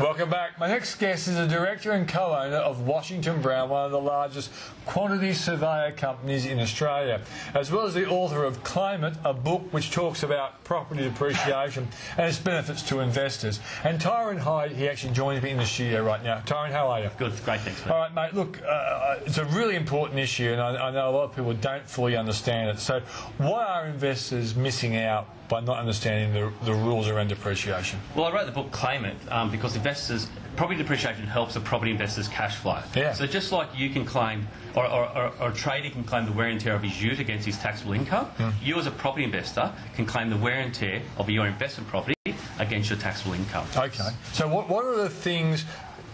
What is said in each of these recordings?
Welcome back. My next guest is the director and co-owner of Washington Brown, one of the largest quantity surveyor companies in Australia, as well as the author of Claim It, a book which talks about property depreciation and its benefits to investors. And Tyrone Hyde, he actually joins me in the studio right now. Tyrone, how are you? Good, great, thanks, mate. All right, mate, look, it's a really important issue, and I know a lot of people don't fully understand it. So why are investors missing out by not understanding the rules around depreciation? Well, I wrote the book Claim It because property depreciation helps a property investor's cash flow. Yeah. So just like you can claim, or a trader can claim the wear and tear of his ute against his taxable income, you as a property investor can claim the wear and tear of your investment property against your taxable income. Okay. So what are the things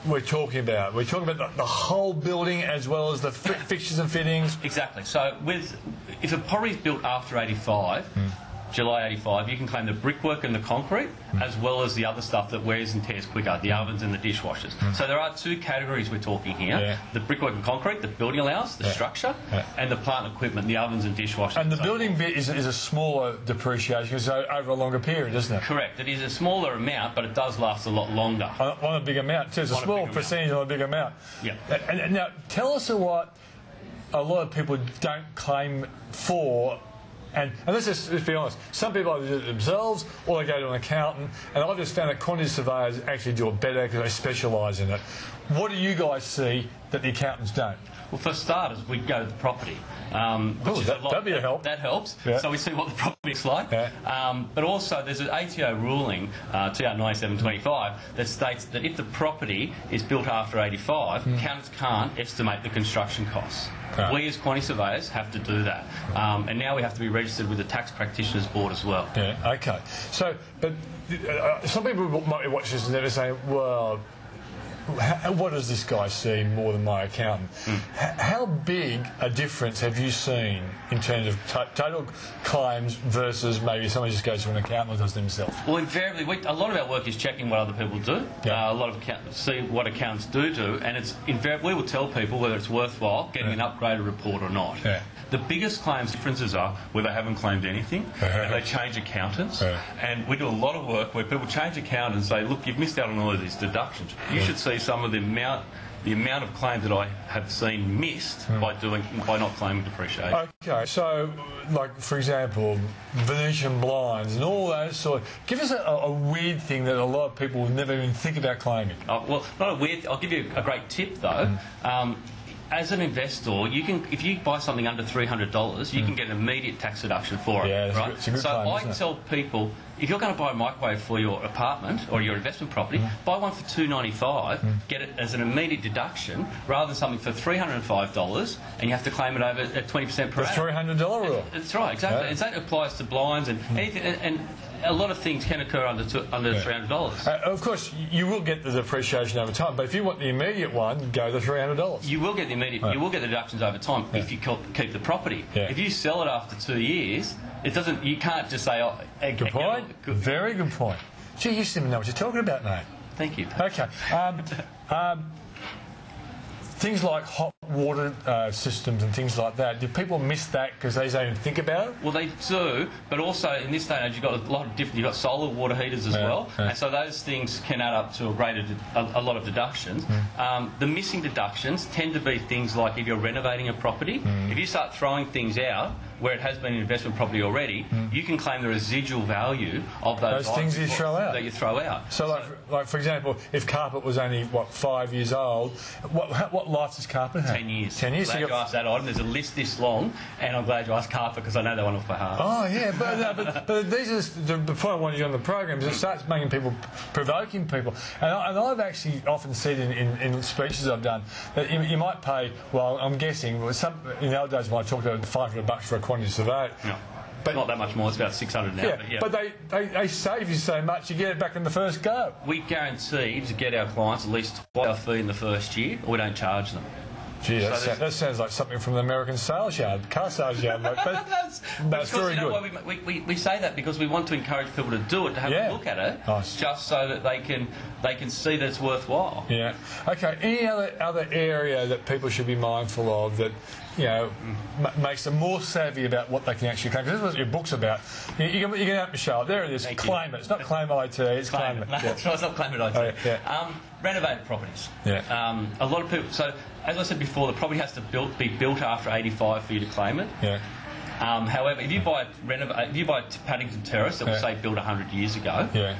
we're talking about? We're talking about the whole building as well as the fixtures and fittings? Exactly. So if a property is built after 85, July 85, you can claim the brickwork and the concrete, as well as the other stuff that wears and tears quicker, the ovens and the dishwashers. So there are two categories we're talking here. Yeah. The brickwork and concrete, the building allowance, the structure, and the plant equipment, the ovens and dishwashers. And the building bit is a smaller depreciation, so over a longer period, isn't it? Correct. It is a smaller amount, but it does last a lot longer. On a big amount, too. It's a small percentage on a big amount. Yeah. And now, tell us what a lot of people don't claim for. And let's just be honest, some people either do it themselves or they go to an accountant, and I've just found that quantity surveyors actually do it better because they specialise in it. What do you guys see that the accountants don't? Well, for starters, we go to the property. That'd be a help. That helps. Yeah. So we see what the property looks like. Yeah. But also, there's an ATO ruling, TR 9725, that states that if the property is built after 85, accountants can't estimate the construction costs. Right. We as quantity surveyors have to do that. And now we have to be registered with the Tax Practitioners Board as well. Yeah, okay. So, but some people might watch this and they're saying, well, what does this guy see more than my accountant? How big a difference have you seen in terms of total claims versus maybe somebody just goes to an accountant or does it themselves? Well, invariably, a lot of our work is checking what other people do. Yeah. A lot of accountants see what accountants do, and it's invariably we will tell people whether it's worthwhile getting an upgraded report or not. Yeah. The biggest claims differences are where they haven't claimed anything and they change accountants. And we do a lot of work where people change accountants and say, look, you've missed out on all of these deductions. You should see some of the amount of claims that I have seen missed by not claiming depreciation. Okay, so, like, for example, Venetian blinds and all those sort of... Give us a weird thing that a lot of people would never even think about claiming. Well, not a weird... I'll give you a great tip, though. As an investor, if you buy something under $300, you can get an immediate tax deduction for it. Yeah, right? it's a good claim, I tell people, if you're going to buy a microwave for your apartment or your investment property, buy one for $295, get it as an immediate deduction, rather than something for $305, and you have to claim it over at 20% per annum. The $300 rule. That's right, exactly. Yeah. And that applies to blinds and anything, and a lot of things can occur under $300. Of course, you will get the depreciation over time, but if you want the immediate one, go the $300. You will get the you will get the deductions over time if you keep the property. Yeah. If you sell it after 2 years, it doesn't. You can't just say, "Oh, good point." Very good point. Gee, you seem to know what you're talking about, mate. Thank you. Okay. Things like hot water systems and things like that, do people miss that because they don't even think about it? Well, they do, but also in this day and age, you've got a lot of different. You've got solar water heaters as well, and so those things can add up to a lot of deductions. The missing deductions tend to be things like if you're renovating a property, if you start throwing things out where it has been an investment property already, you can claim the residual value of those things you throw out. That you throw out. So, like for example, if carpet was only 5 years old, what life does carpet have? 10 years. 10 years. I'm glad you asked that item. There's a list this long, and I'm glad you asked carpet because I know they want off by heart. Oh yeah, but these are the point I wanted you on the program is it starts making people, provoking people, and I've actually often said in speeches I've done that you might pay. Well, I'm guessing in the old days when I talked about $500 for a quantity survey. No. But not that much more. It's about $600 now. But they save you so much, you get it back in the first go. We guarantee to get our clients at least twice our fee in the first year, or we don't charge them. Gee, that sounds like something from the American sales yard, car sales yard. That's very good. We say that because we want to encourage people to do it, to have a look at it, just so that they can see that it's worthwhile. Yeah. Okay. Any other area that people should be mindful of that makes them more savvy about what they can actually claim. Because this is what your book's about. You can help Michelle. There it is. Thank claim you. it. It's not claim IT. It's claim it. No, it's not claim it IT. Oh, yeah. Renovated properties. Yeah. A lot of people. So as I said before, the property has to be built after 85 for you to claim it. Yeah. However, if you buy Paddington Terrace that was say built 100 years ago. Yeah.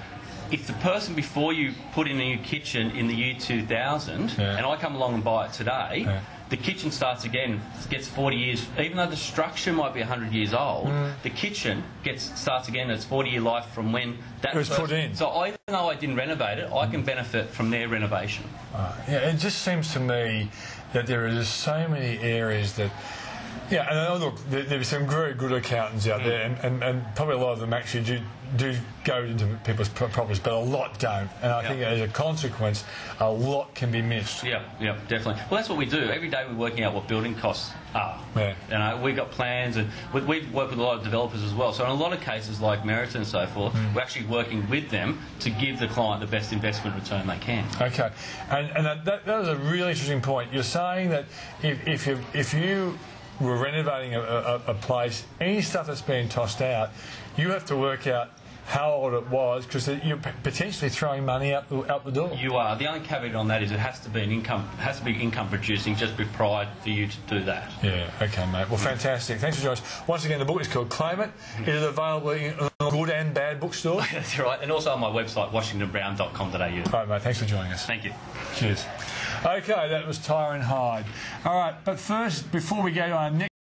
If the person before you put in a new kitchen in the year 2000, and I come along and buy it today, the kitchen starts again, gets 40 years. Even though the structure might be 100 years old, the kitchen starts again. It's 40-year life from when that was put in. So even though I didn't renovate it, I can benefit from their renovation. Yeah, it just seems to me that there are just so many areas that. Yeah, and look, there's some very good accountants out there, and probably a lot of them actually do go into people's properties, but a lot don't. And I think as a consequence, a lot can be missed. Yeah, definitely. Well, that's what we do. Every day we're working out what building costs are. Yeah. We've got plans, and we've worked with a lot of developers as well. So in a lot of cases, like Meriton and so forth, we're actually working with them to give the client the best investment return they can. Okay, and that was a really interesting point. You're saying that if you were renovating a place, any stuff that's being tossed out, you have to work out how old it was, because you're potentially throwing money out the door. You are. The only caveat on that is it has to be income producing just prior for you to do that. Yeah. Okay, mate. Well, fantastic. Thanks for joining us. Once again, the book is called Claim It. It is available in good and bad bookstores. That's right, and also on my website, washingtonbrown.com.au. All right, mate. Thanks for joining us. Thank you. Cheers. Okay, that was Tyron Hyde. All right, but first, before we go to our next